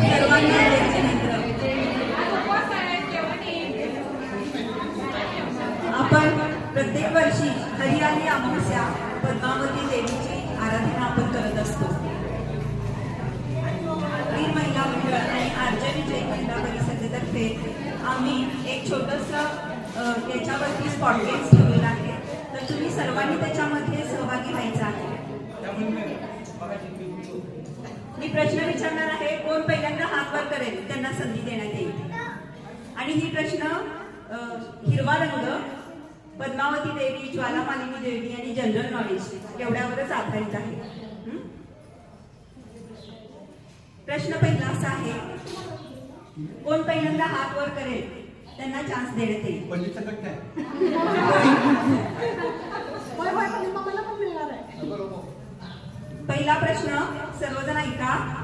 सर्वांना द्यायचे मित्र. आपण प्रत्येक वर्षी हरियाली अमावस्या पद्मावती देवीची आराधना आपण करत असतो. वीर महिला मंडळ आणि आर्जनी जय महिला परिषदेतर्फे आम्ही एक छोटंसं त्याच्यावरती स्पॉटलाइट ठेवलेलं आहे. तर तुम्ही सर्वांनी त्याच्यामध्ये सहभागी व्हायचं आहे. मी प्रश्न विचारणार आहे, कोण पहिल्यांदा हात वर करेल त्यांना संधी देण्यात येईल. आणि ही प्रश्न हिरवा रंग, पद्मावती देवी, ज्वालामालिनी देवी आणि जनरल नॉलेज एवढ्यावरच आधारित आहे. प्रश्न पहिला असा आहे, कोण पहिल्यांदा हात वर करेल त्यांना चान्स देण्यात येईल. पहिला प्रश्न सर्वजण ऐका.